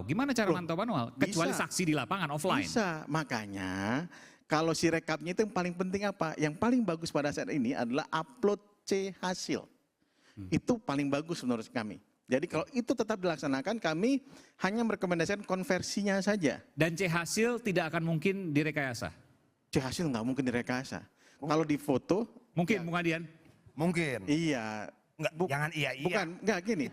Gimana cara mantau manual? Kecuali Bisa. saksi di lapangan, offline. Bisa, makanya kalau si rekapnya itu yang paling penting apa? Yang paling bagus pada saat ini adalah upload C hasil. Itu paling bagus menurut kami. Jadi kalau itu tetap dilaksanakan, kami hanya merekomendasikan konversinya saja. Dan C hasil tidak akan mungkin direkayasa? C hasil nggak mungkin direkayasa. Kalau di foto, Mungkin, Bung Adian? Mungkin. iya. Enggak, jangan iya. Bukan, enggak gini.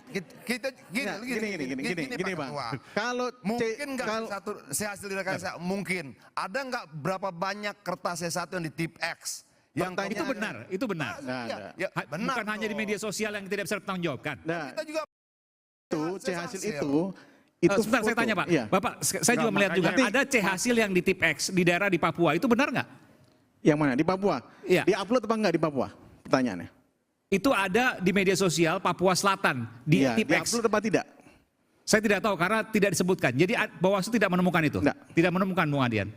Kita Gini, Bang. Pak. Kalau Mungkin enggak kalau satu hasil direkayasa, mungkin. Ada enggak berapa banyak kertas C1 yang di tip X? Yang Itu benar, itu benar. Ya, benar. Bukan hanya di media sosial yang tidak bisa bertanggungjawabkan. Nah, Kita juga itu C hasil itu Sebentar, saya foto. tanya Pak. Iya. Bapak, saya juga melihat juga ada C hasil yang di tip X di daerah di Papua. Itu benar nggak? Yang mana? Di Papua? Iya. Di-upload apa enggak di Papua? Pertanyaannya. Itu ada di media sosial Papua Selatan di Iya, tip X. di-upload apa tidak? Saya tidak tahu karena tidak disebutkan. Jadi Bawaslu tidak menemukan itu. Enggak. Tidak menemukan, Bung Adian.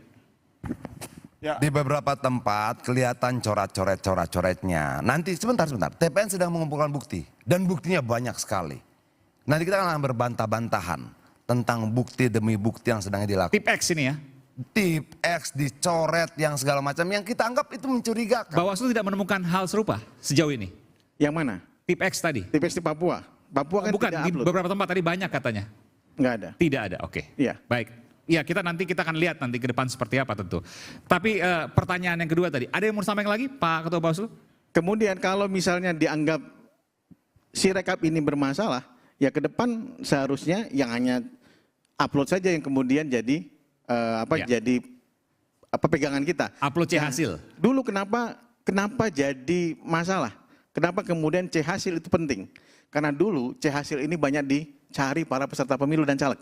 di beberapa tempat kelihatan coret-coretnya. Nanti sebentar. TPN sedang mengumpulkan bukti dan buktinya banyak sekali. Nanti kita akan berbantah-bantahan tentang bukti demi bukti yang sedang dilakukan. Tip X ini ya. Tip X dicoret yang segala macam yang kita anggap itu mencurigakan. Bawaslu tidak menemukan hal serupa sejauh ini. Yang mana? Tip X tadi. TPS di Papua. Papua kan Bukan, tidak di upload. beberapa tempat tadi banyak katanya. Enggak ada. Tidak ada, oke. Iya. Baik. Ya kita akan lihat nanti ke depan seperti apa tentu. Tapi pertanyaan yang kedua tadi, ada yang mau sampaikan lagi Pak Ketua Bawaslu? Kemudian kalau misalnya dianggap si rekap ini bermasalah, ya ke depan seharusnya yang hanya upload saja yang kemudian jadi jadi pegangan kita. Upload C hasil. Dulu kenapa jadi masalah? Kenapa kemudian C hasil itu penting? Karena dulu C hasil ini banyak dicari para peserta pemilu dan caleg.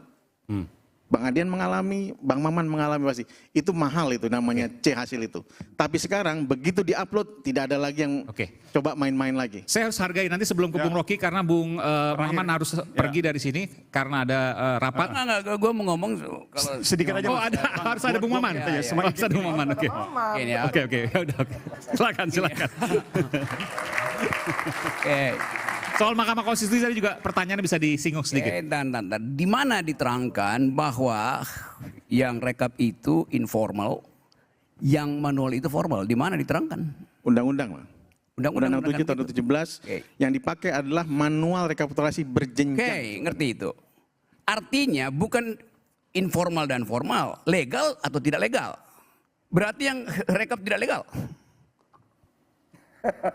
Bang Adian mengalami, Bang Maman mengalami pasti. Itu mahal itu namanya C hasil itu. Tapi sekarang begitu diupload tidak ada lagi yang coba main-main lagi. Saya harus hargai nanti sebelum ke Bung Rocky karena Bung Maman harus pergi dari sini karena ada rapat. Enggak, gue mau ngomong kalau Sedikit aja. Oh ada, harus ada Bung Maman. Harus ada Bung Maman, oke. ini ya. Oke, ya udah. Silakan. Oke. Soal Mahkamah Konstitusi tadi juga pertanyaannya bisa disinggung sedikit. Dan di mana diterangkan bahwa yang rekap itu informal, yang manual itu formal? Di mana diterangkan? Undang-undang, Bang. Undang-Undang 7 tahun 2017 yang dipakai adalah manual rekapitulasi berjenjang. Oke, ngerti itu. Artinya bukan informal dan formal, legal atau tidak legal. Berarti yang rekap tidak legal.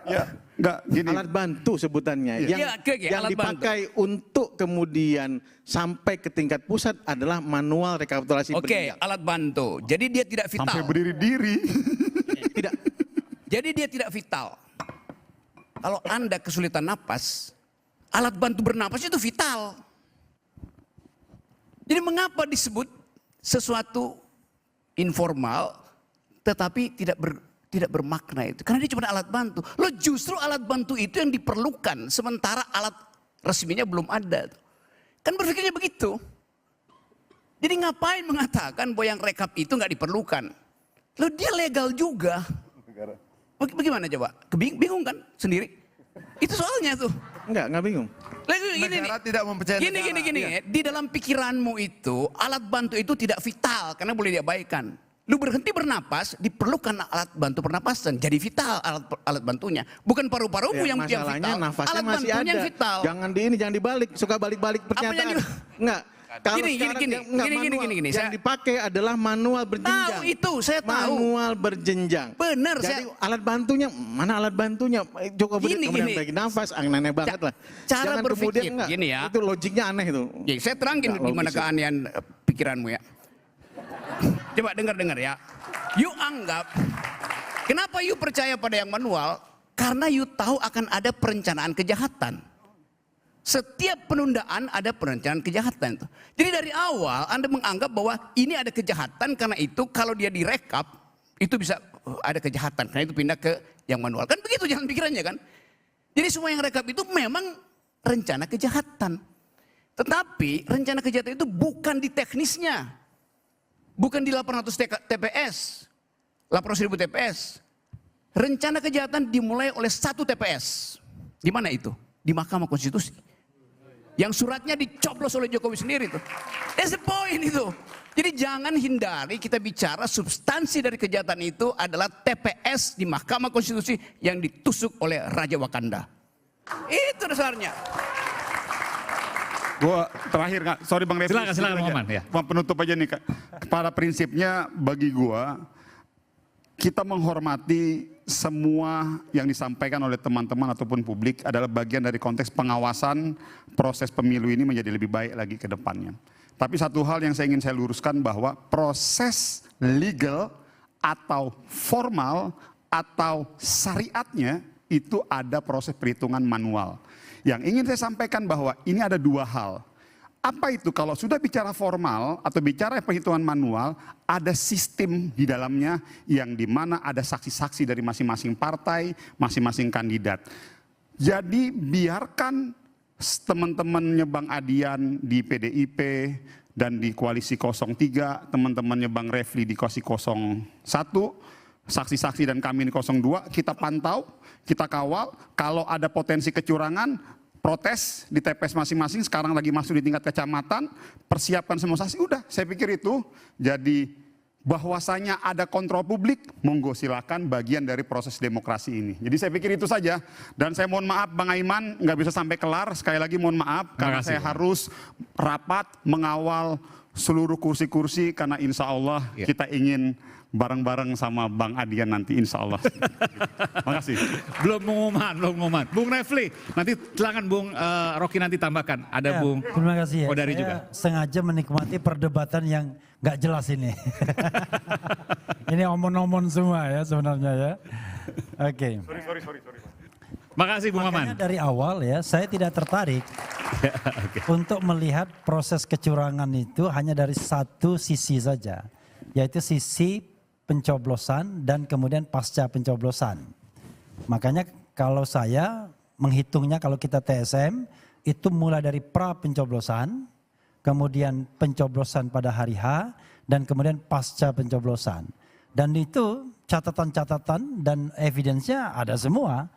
Ya, enggak gini. Alat bantu sebutannya yang alat dipakai untuk kemudian sampai ke tingkat pusat adalah manual rekapitulasi berjenjang. Alat bantu. Jadi dia tidak vital. Sampai berdiri-diri. Tidak. Jadi dia tidak vital. Kalau Anda kesulitan napas, alat bantu bernapas itu vital. Jadi mengapa disebut sesuatu informal tetapi tidak bermakna itu? Karena dia cuma alat bantu. Lo justru alat bantu itu yang diperlukan sementara alat resminya belum ada. Kan berpikirnya begitu. Jadi ngapain mengatakan bahwa yang rekap itu nggak diperlukan? Lo dia legal juga. Bagaimana coba? Bingung kan sendiri? Itu soalnya tuh. Enggak bingung. Negara tidak mempercayai negara. Gini. Di dalam pikiranmu itu alat bantu itu tidak vital karena boleh diabaikan. Lu berhenti bernapas, diperlukan alat bantu pernapasan. Jadi vital alat bantunya. Bukan paru-parumu yang vital. Masalahnya nafasnya alat masih bantunya ada. yang vital. Jangan dibalik. Suka balik-balik pernyataan. Enggak. Kalau Gini. Yang dipakai adalah manual berjenjang. Tahu itu, saya tahu. Manual berjenjang. Benar. Jadi alat bantunya, mana alat bantunya? Coba kemudian bagi nafas, aneh banget lah. Cara Jangan berpikir, kemudian gini ya. Itu logiknya aneh itu. Jadi saya terangin gimana keanehan pikiranmu ya. Coba dengar ya. You anggap, kenapa you percaya pada yang manual? Karena you tahu akan ada perencanaan kejahatan. Setiap penundaan ada perencanaan kejahatan. Jadi dari awal Anda menganggap bahwa ini ada kejahatan karena itu kalau dia direkap itu bisa ada kejahatan. Karena itu pindah ke yang manual. Kan begitu jalan pikirannya kan. Jadi semua yang rekap itu memang rencana kejahatan. Tetapi rencana kejahatan itu bukan di teknisnya. Bukan di 800 TPS. 800.000 TPS. Rencana kejahatan dimulai oleh 1 TPS. Di mana itu? Di Mahkamah Konstitusi. Yang suratnya dicoblos oleh Jokowi sendiri tuh. That's the point itu. Jadi jangan hindari kita bicara substansi dari kejahatan itu adalah TPS di Mahkamah Konstitusi yang ditusuk oleh Raja Wakanda. Itu dasarnya. Gua terakhir Kak, sorry Bang Refli. Silakan Muhammad ya. Bang, penutup aja nih Kak. Pada prinsipnya bagi gua kita menghormati semua yang disampaikan oleh teman-teman ataupun publik adalah bagian dari konteks pengawasan proses pemilu ini menjadi lebih baik lagi ke depannya. Tapi satu hal yang saya ingin saya luruskan bahwa proses legal atau formal atau syariatnya itu ada proses perhitungan manual. Yang ingin saya sampaikan bahwa ini ada dua hal. Apa itu? Kalau sudah bicara formal atau bicara perhitungan manual, ada sistem di dalamnya yang dimana ada saksi-saksi dari masing-masing partai, masing-masing kandidat. Jadi biarkan teman-temannya Bang Adian di PDIP dan di Koalisi 03, teman-temannya Bang Refli di Koalisi 01, saksi-saksi dan kami di 02, kita pantau, kita kawal, kalau ada potensi kecurangan, protes di TPS masing-masing, sekarang lagi masuk di tingkat kecamatan, persiapkan semua saksi, udah saya pikir itu jadi bahwasanya ada kontrol publik, monggo silakan bagian dari proses demokrasi ini. Jadi saya pikir itu saja, dan saya mohon maaf Bang Aiman nggak bisa sampai kelar, sekali lagi mohon maaf karena saya harus rapat mengawal seluruh kursi-kursi karena insya Allah kita ingin bareng-bareng sama Bang Adian nanti insya Allah. Makasih. Belum pengumuman. Bung Refli, nanti silakan Bung Rocky nanti tambahkan. Ada Bung terima kasih ya. Kodari Saya juga. sengaja menikmati perdebatan yang nggak jelas ini. Ini omon-omon semua ya sebenarnya ya. Oke. Sorry. Makasih Bung Maman. Makanya dari awal ya saya tidak tertarik untuk melihat proses kecurangan itu hanya dari satu sisi saja. Yaitu sisi pencoblosan dan kemudian pasca pencoblosan. Makanya kalau saya menghitungnya kalau kita TSM itu mulai dari pra pencoblosan, kemudian pencoblosan pada hari H dan kemudian pasca pencoblosan. Dan itu catatan-catatan dan evidence-nya ada semua.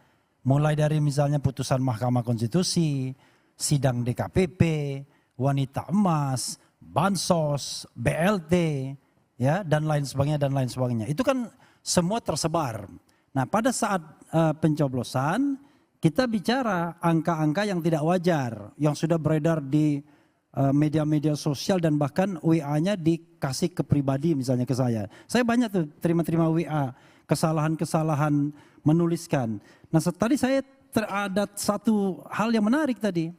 Mulai dari misalnya putusan Mahkamah Konstitusi, sidang DKPP, wanita emas, bansos, BLT, ya dan lain sebagainya. Itu kan semua tersebar. Nah pada saat pencoblosan kita bicara angka-angka yang tidak wajar yang sudah beredar di media-media sosial dan bahkan WA-nya dikasih ke pribadi misalnya ke saya. Saya banyak tuh terima WA kesalahan-kesalahan menuliskan. Nah tadi saya ada satu hal yang menarik tadi.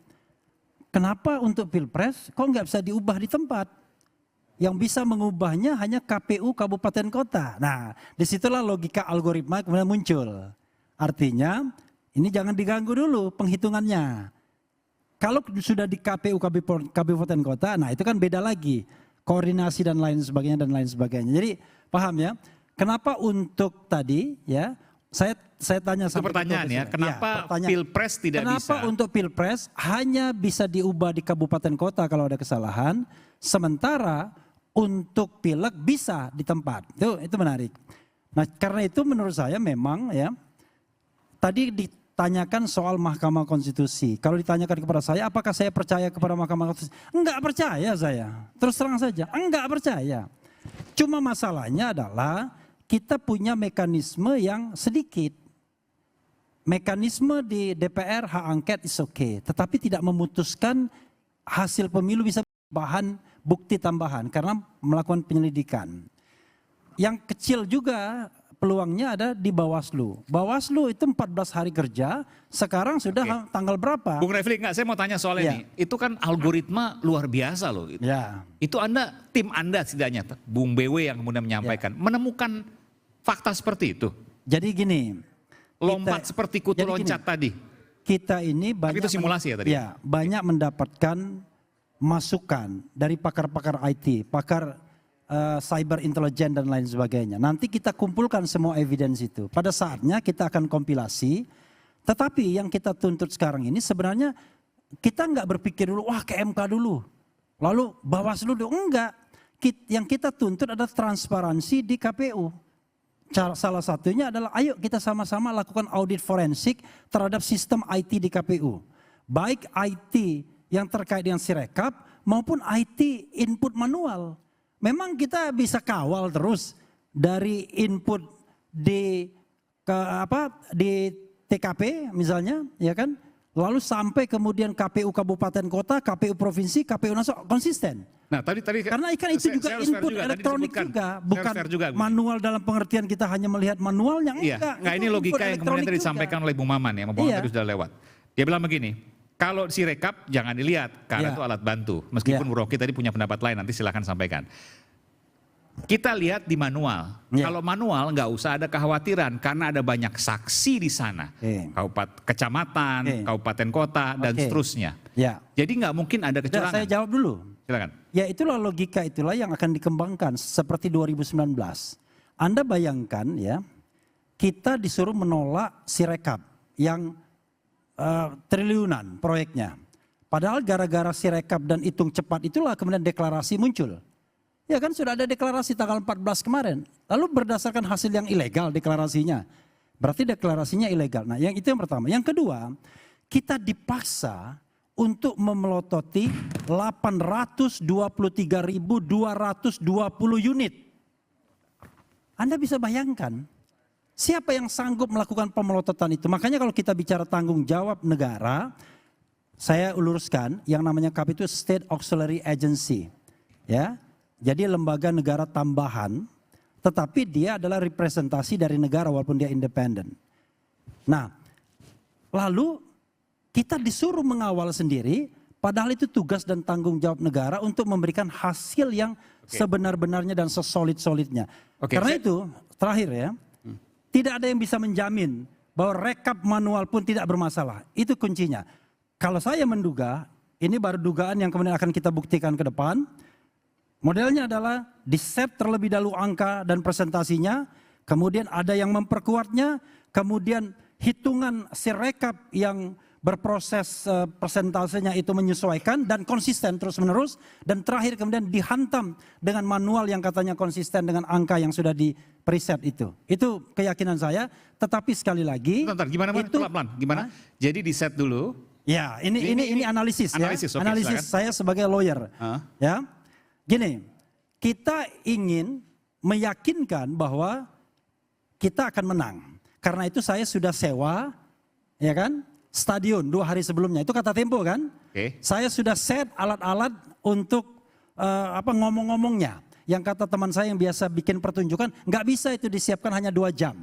Kenapa untuk Pilpres kok nggak bisa diubah di tempat? Yang bisa mengubahnya hanya KPU kabupaten kota. Nah, disitulah logika algoritma kemudian muncul. Artinya, ini jangan diganggu dulu penghitungannya. Kalau sudah di KPU kabupaten kota, nah itu kan beda lagi. Koordinasi dan lain sebagainya. Jadi, paham ya? Kenapa untuk tadi ya, saya tanya Itu pertanyaan ya, kenapa Pilpres tidak bisa? Kenapa untuk Pilpres hanya bisa diubah di kabupaten kota kalau ada kesalahan, sementara untuk pileg bisa di tempat. Itu menarik. Nah, karena itu menurut saya memang ya tadi ditanyakan soal Mahkamah Konstitusi. Kalau ditanyakan kepada saya, apakah saya percaya kepada Mahkamah Konstitusi? Enggak percaya saya. Terus terang saja, enggak percaya. Cuma masalahnya adalah kita punya mekanisme yang sedikit. Mekanisme di DPR hak angket is okay, tetapi tidak memutuskan hasil pemilu bisa bahan bukti tambahan karena melakukan penyelidikan. Yang kecil juga peluangnya ada di Bawaslu. Bawaslu itu 14 hari kerja, sekarang sudah tanggal berapa? Bung Refli, enggak, saya mau tanya soal ini. Itu kan algoritma luar biasa loh. Ya. Itu tim Anda setidaknya, Bung BW yang kemudian menyampaikan, menemukan fakta seperti itu. Jadi gini. Lompat seperti kutu loncat tadi. Kita ini banyak itu simulasi ya tadi? Ya, banyak mendapatkan masukan dari pakar-pakar IT, pakar cyber intelligence dan lain sebagainya. Nanti kita kumpulkan semua evidence itu. Pada saatnya kita akan kompilasi, tetapi yang kita tuntut sekarang ini sebenarnya kita nggak berpikir dulu, wah ke MK dulu, lalu Bawaslu dulu, enggak. Yang kita tuntut adalah transparansi di KPU. Salah satunya adalah ayo kita sama-sama lakukan audit forensik terhadap sistem IT di KPU. Baik IT yang terkait dengan Sirekap maupun IT input manual. Memang kita bisa kawal terus dari input di di TKP misalnya, ya kan? Lalu sampai kemudian KPU kabupaten kota, KPU provinsi, KPU nasional konsisten. Nah, tadi Karena ikan itu juga input elektronik juga, bukan manual dalam pengertian kita hanya melihat manualnya. Iya, enggak, ini logika yang kemudian tadi disampaikan oleh Bung Maman ya, Bung Maman tadi sudah lewat. Dia bilang begini, kalau Sirekap jangan dilihat karena itu alat bantu. Meskipun Bu Rocky tadi punya pendapat lain, nanti silahkan sampaikan. Kita lihat di manual. Kalau manual nggak usah ada kekhawatiran karena ada banyak saksi di sana, kabupaten, kecamatan, kabupaten kota dan seterusnya. Jadi nggak mungkin ada kecurangan. Saya jawab dulu. Silakan. Ya itulah logika itulah yang akan dikembangkan seperti 2019. Anda bayangkan ya, kita disuruh menolak Sirekap yang triliunan proyeknya. Padahal gara-gara Sirekap dan hitung cepat itulah kemudian deklarasi muncul. Ya kan sudah ada deklarasi tanggal 14 kemarin. Lalu berdasarkan hasil yang ilegal deklarasinya. Berarti deklarasinya ilegal. Nah yang itu yang pertama. Yang kedua, kita dipaksa untuk memelototi 823.220 unit. Anda bisa bayangkan siapa yang sanggup melakukan pemelototan itu. Makanya kalau kita bicara tanggung jawab negara, saya luruskan yang namanya KAP itu State Auxiliary Agency. Ya. Jadi lembaga negara tambahan, tetapi dia adalah representasi dari negara walaupun dia independen. Nah, lalu kita disuruh mengawal sendiri, padahal itu tugas dan tanggung jawab negara untuk memberikan hasil yang sebenar-benarnya dan sesolid-solidnya. Karena itu, terakhir ya, tidak ada yang bisa menjamin bahwa rekap manual pun tidak bermasalah. Itu kuncinya. Kalau saya menduga, ini baru dugaan yang kemudian akan kita buktikan ke depan. Modelnya adalah di-set terlebih dahulu angka dan presentasinya, kemudian ada yang memperkuatnya, kemudian hitungan Sirekap yang berproses persentasenya itu menyesuaikan dan konsisten terus-menerus, dan terakhir kemudian dihantam dengan manual yang katanya konsisten dengan angka yang sudah di preset itu. Itu keyakinan saya, tetapi sekali lagi. Bentar, gimana itu, pelan-pelan, gimana? Jadi di-set dulu. Ya, ini analisis ya. Analisis saya sebagai lawyer. Ya. Gini, kita ingin meyakinkan bahwa kita akan menang. Karena itu saya sudah sewa, ya kan, stadion 2 hari sebelumnya. Itu kata Tempo kan. Saya sudah set alat-alat untuk ngomong-ngomongnya. Yang kata teman saya yang biasa bikin pertunjukan, nggak bisa itu disiapkan hanya 2 jam.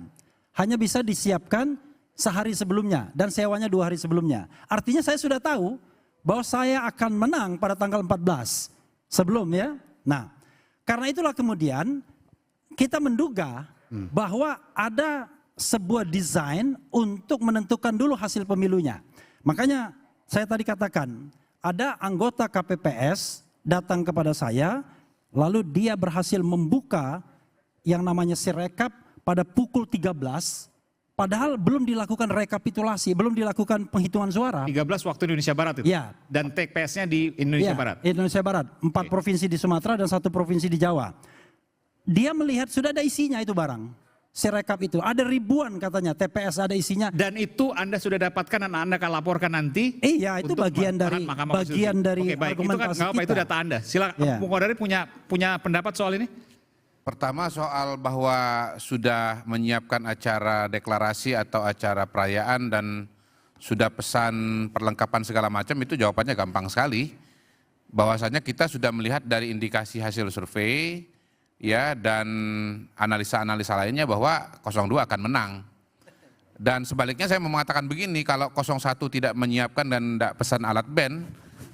Hanya bisa disiapkan sehari sebelumnya dan sewanya 2 hari sebelumnya. Artinya saya sudah tahu bahwa saya akan menang pada tanggal 14. Sebelum ya. Nah, karena itulah kemudian kita menduga bahwa ada sebuah desain untuk menentukan dulu hasil pemilunya. Makanya saya tadi katakan ada anggota KPPS datang kepada saya, lalu dia berhasil membuka yang namanya Sirekap pada pukul 13. Padahal belum dilakukan rekapitulasi, belum dilakukan penghitungan suara. 13 waktu Indonesia Barat itu? Ya. Dan TPS-nya di Indonesia Barat? Indonesia Barat. 4 provinsi di Sumatera dan 1 provinsi di Jawa. Dia melihat sudah ada isinya itu barang. Sirekap itu. Ada ribuan katanya TPS ada isinya. Dan itu Anda sudah dapatkan dan Anda akan laporkan nanti? Iya, itu bagian dari argumentasi kita. Itu data Anda. Silakan, Bung Kodari punya pendapat soal ini? Pertama soal bahwa sudah menyiapkan acara deklarasi atau acara perayaan dan sudah pesan perlengkapan segala macam, itu jawabannya gampang sekali. Bahwasanya kita sudah melihat dari indikasi hasil survei ya dan analisa-analisa lainnya bahwa 02 akan menang. Dan sebaliknya saya mau mengatakan begini, kalau 01 tidak menyiapkan dan tidak pesan alat band,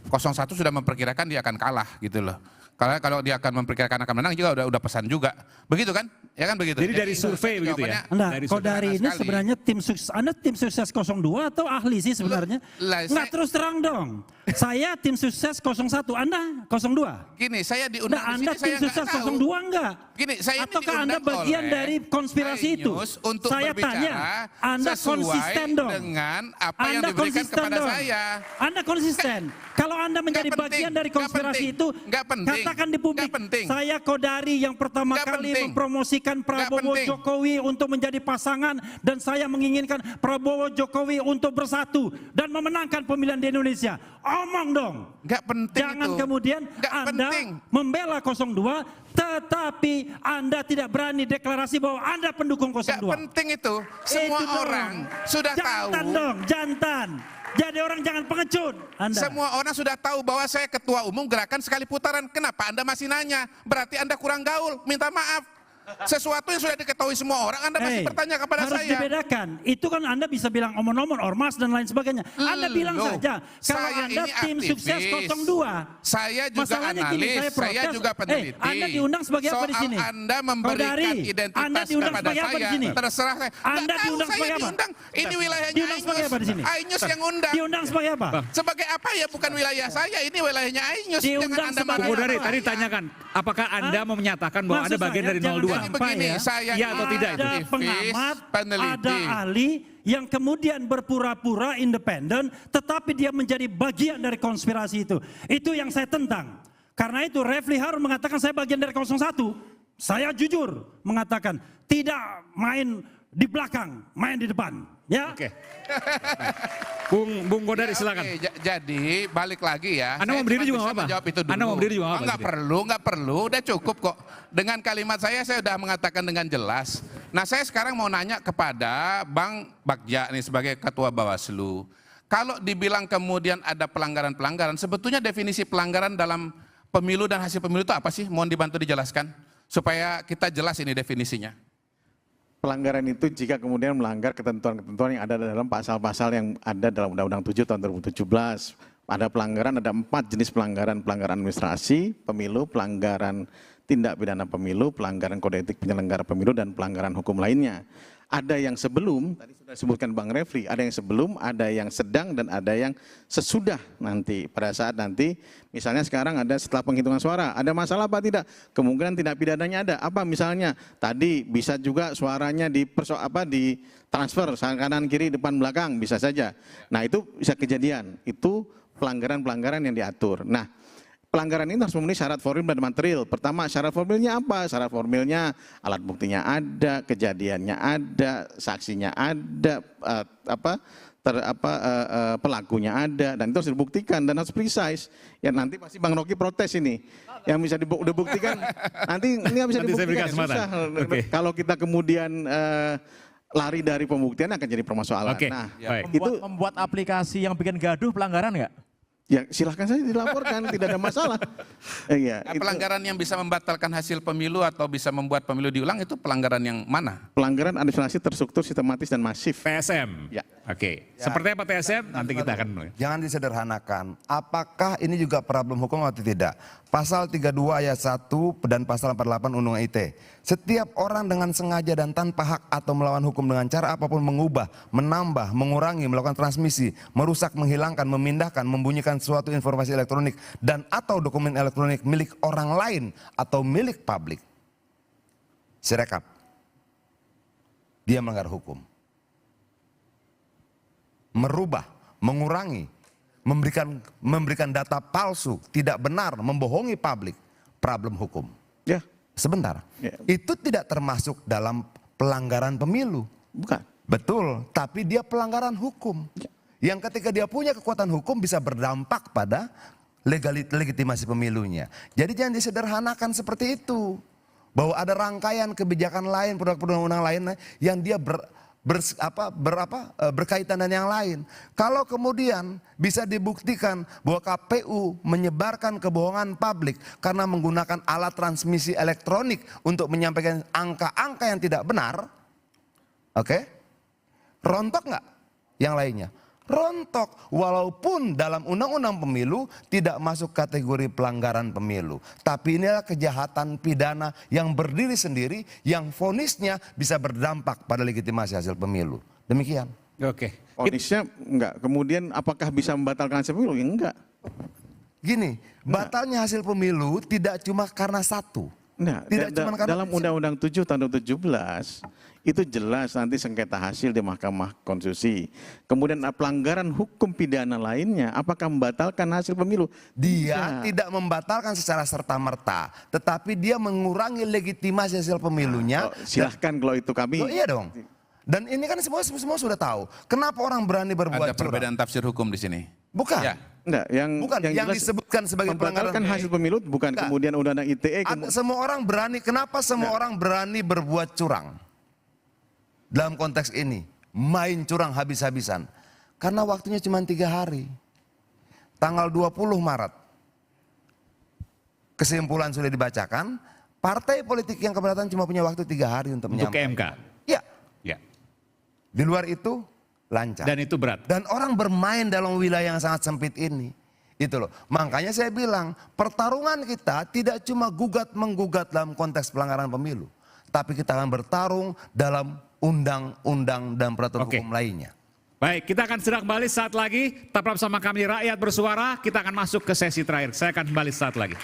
01 sudah memperkirakan dia akan kalah gitu loh. Karena kalau dia akan memperkirakan akan menang juga udah pesan juga. Begitu kan? Ya kan begitu. Jadi dari survei begitu ya? Nah, Kodari ini sebenarnya tim sukses, Anda tim sukses 02 atau ahli sih sebenarnya? Enggak, terus terang dong. Saya tim sukses 01, Anda 02. Gini, saya diundang di sini, Anda tim sukses 02 enggak? Gini, saya ataukah Anda bagian dari konspirasi itu? Untuk saya tanya, Anda konsisten dong. Dengan apa yang diberikan kepada saya. Anda konsisten. Kalau Anda menjadi bagian dari konspirasi itu, katakan di publik, saya Kodari yang pertama kali mempromosikan menginginkan Prabowo penting. Jokowi untuk menjadi pasangan dan saya menginginkan Prabowo Jokowi untuk bersatu dan memenangkan pemilihan di Indonesia. Omong dong. Nggak penting Jangan itu. kemudian Nggak Anda penting. membela 02 tetapi Anda tidak berani deklarasi bahwa Anda pendukung 02. Nggak penting itu. Semua Itu dong. orang sudah tahu. Jantan dong, jantan. Jadi orang jangan pengecut. Anda. Semua orang sudah tahu bahwa saya ketua umum gerakan sekali putaran. Kenapa Anda masih nanya? Berarti Anda kurang gaul. Minta maaf. Sesuatu yang sudah diketahui semua orang, Anda masih bertanya kepada harus saya. dibedakan. Itu kan Anda bisa bilang omong-omong, ormas dan lain sebagainya. Anda bilang Loh, saja, kalau saya Anda ini tim aktivis. sukses 02. Saya juga Masalahnya analis, gini, saya protes. juga peneliti. Anda diundang sebagai apa di Soal sini? Anda memberikan Saudari, identitas Anda diundang kepada sebagai apa di saya, sini? terserah saya. Anda Nggak tahu diundang saya sebagai apa? diundang. Ini wilayahnya Diundang sebagai apa di sini? Ainus yang undang. Diundang sebagai apa? Sebagai apa ya? Bukan wilayah saya, ini wilayahnya Ainus. Diundang Jangan Anda sebagai Bung marah. Godari tadi tanyakan, apakah Anda mau menyatakan bahwa Maksud Anda bagian saya, dari jangan 02? sampai Begini, ya. saya Iya atau tidak? Ada aktivis, pengamat, peneliti. ada ahli yang kemudian berpura-pura independen, tetapi dia menjadi bagian dari konspirasi itu. Itu yang saya tentang. Karena itu Refli Harun mengatakan saya bagian dari 01. Saya jujur mengatakan tidak main di belakang, main di depan. Ya. Oke. Bung Godari silakan. Oke, jadi balik lagi ya. Anda Saya mau berdiri cuma juga bisa nggak apa? menjawab itu dulu. Anda mau berdiri juga nggak Oh, apa? nggak perlu, udah cukup kok. Dengan kalimat saya sudah mengatakan dengan jelas. Nah, saya sekarang mau nanya kepada Bang Bagja nih sebagai Ketua Bawaslu. Kalau dibilang kemudian ada pelanggaran-pelanggaran, sebetulnya definisi pelanggaran dalam pemilu dan hasil pemilu itu apa sih? Mohon dibantu dijelaskan supaya kita jelas ini definisinya. Pelanggaran itu jika kemudian melanggar ketentuan-ketentuan yang ada dalam pasal-pasal yang ada dalam Undang-Undang 7 tahun 2017. Ada pelanggaran, ada 4 jenis pelanggaran. Pelanggaran administrasi, pemilu, pelanggaran tindak pidana pemilu, pelanggaran kode etik penyelenggara pemilu, dan pelanggaran hukum lainnya. Ada yang sebelum, tadi sudah disebutkan Bang Refli, ada yang sebelum, ada yang sedang, dan ada yang sesudah nanti. Pada saat nanti, misalnya sekarang ada setelah penghitungan suara, ada masalah apa tidak? Kemungkinan tindak pidananya ada. Apa misalnya? Tadi bisa juga suaranya ditransfer, kanan kiri depan belakang, bisa saja. Nah itu bisa kejadian, itu pelanggaran-pelanggaran yang diatur. Nah, pelanggaran ini harus memenuhi syarat formil dan material. Pertama, syarat formilnya apa? Syarat formilnya alat buktinya ada, kejadiannya ada, saksinya ada, pelakunya ada, dan itu harus dibuktikan dan harus precise. Ya nanti pasti Bang Rocky protes ini. Yang bisa dibuktikan nanti ini bisa Nanti saya dibuktikan berikan kesempatan. susah. Oke. Kalau kita kemudian lari dari pembuktian akan jadi permasalahan. Oke, Nah, baik. itu Membuat aplikasi yang bikin gaduh pelanggaran nggak? ya silahkan saja dilaporkan, tidak ada masalah. Iya, Nah, itu pelanggaran yang bisa membatalkan hasil pemilu atau bisa membuat pemilu diulang itu pelanggaran yang mana? pelanggaran administrasi terstruktur, sistematis dan masif. TSM. Ya. Oke. Seperti apa TSM? Nanti kita akan mulai. Jangan disederhanakan. Apakah ini juga problem hukum atau tidak? Pasal 32 ayat 1 dan pasal 48 Undang-Undang ITE. Setiap orang dengan sengaja dan tanpa hak atau melawan hukum dengan cara apapun mengubah, menambah, mengurangi, melakukan transmisi, merusak, menghilangkan, memindahkan, membunyikan suatu informasi elektronik dan atau dokumen elektronik milik orang lain atau milik publik. Sirekap. Dia melanggar hukum. Merubah, mengurangi, memberikan data palsu, tidak benar, membohongi publik, problem hukum. Ya, Sebentar, Ya. itu tidak termasuk dalam pelanggaran pemilu. bukan. Betul, tapi dia pelanggaran hukum. Yang ketika dia punya kekuatan hukum bisa berdampak pada legitimasi pemilunya. Jadi jangan disederhanakan seperti itu. Bahwa ada rangkaian kebijakan lain, produk-produk undang lain yang dia berkaitan dengan yang lain. Kalau kemudian bisa dibuktikan bahwa KPU menyebarkan kebohongan publik karena menggunakan alat transmisi elektronik untuk menyampaikan angka-angka yang tidak benar, oke? Rontok nggak yang lainnya? Rontok, walaupun dalam undang-undang pemilu tidak masuk kategori pelanggaran pemilu. Tapi inilah kejahatan pidana yang berdiri sendiri, yang vonisnya bisa berdampak pada legitimasi hasil pemilu. Demikian. Oke. Vonisnya enggak. Kemudian apakah bisa membatalkan hasil pemilu? Ya enggak. Gini, batalnya hasil pemilu tidak cuma karena satu. Nah, Tidak cuma karena dalam Undang-Undang 7 tahun 2017 itu jelas nanti sengketa hasil di Mahkamah Konstitusi. Kemudian pelanggaran hukum pidana lainnya apakah membatalkan hasil pemilu? Dia tidak membatalkan secara serta-merta, tetapi dia mengurangi legitimasi hasil pemilunya. Silahkan kalau itu kami. Oh, iya dong. Dan ini kan semua sudah tahu. Kenapa orang berani berbuat Ada perbedaan tafsir hukum di sini. Bukan. Ya. Enggak, yang jelas disebutkan sebagai pelanggaran membatalkan hasil pemilu bukan Enggak. kemudian undang-undang ITE. Semua orang berani. Kenapa semua orang berani berbuat curang? Dalam konteks ini, main curang habis-habisan. Karena waktunya cuma 3 hari. Tanggal 20 Maret. Kesimpulan sudah dibacakan. Partai politik yang keberatan cuma punya waktu 3 hari untuk Untuk ke menyampaikan. MK. Ya. Ya. Di luar itu lancar. Dan itu berat. Dan orang bermain dalam wilayah yang sangat sempit ini. Itu loh. Makanya saya bilang, pertarungan kita tidak cuma gugat-menggugat dalam konteks pelanggaran pemilu. Tapi kita akan bertarung dalam undang-undang dan peraturan hukum lainnya. Baik, kita akan segera kembali saat lagi. Tetap bersama kami Rakyat Bersuara. Kita akan masuk ke sesi terakhir. Saya akan kembali saat lagi.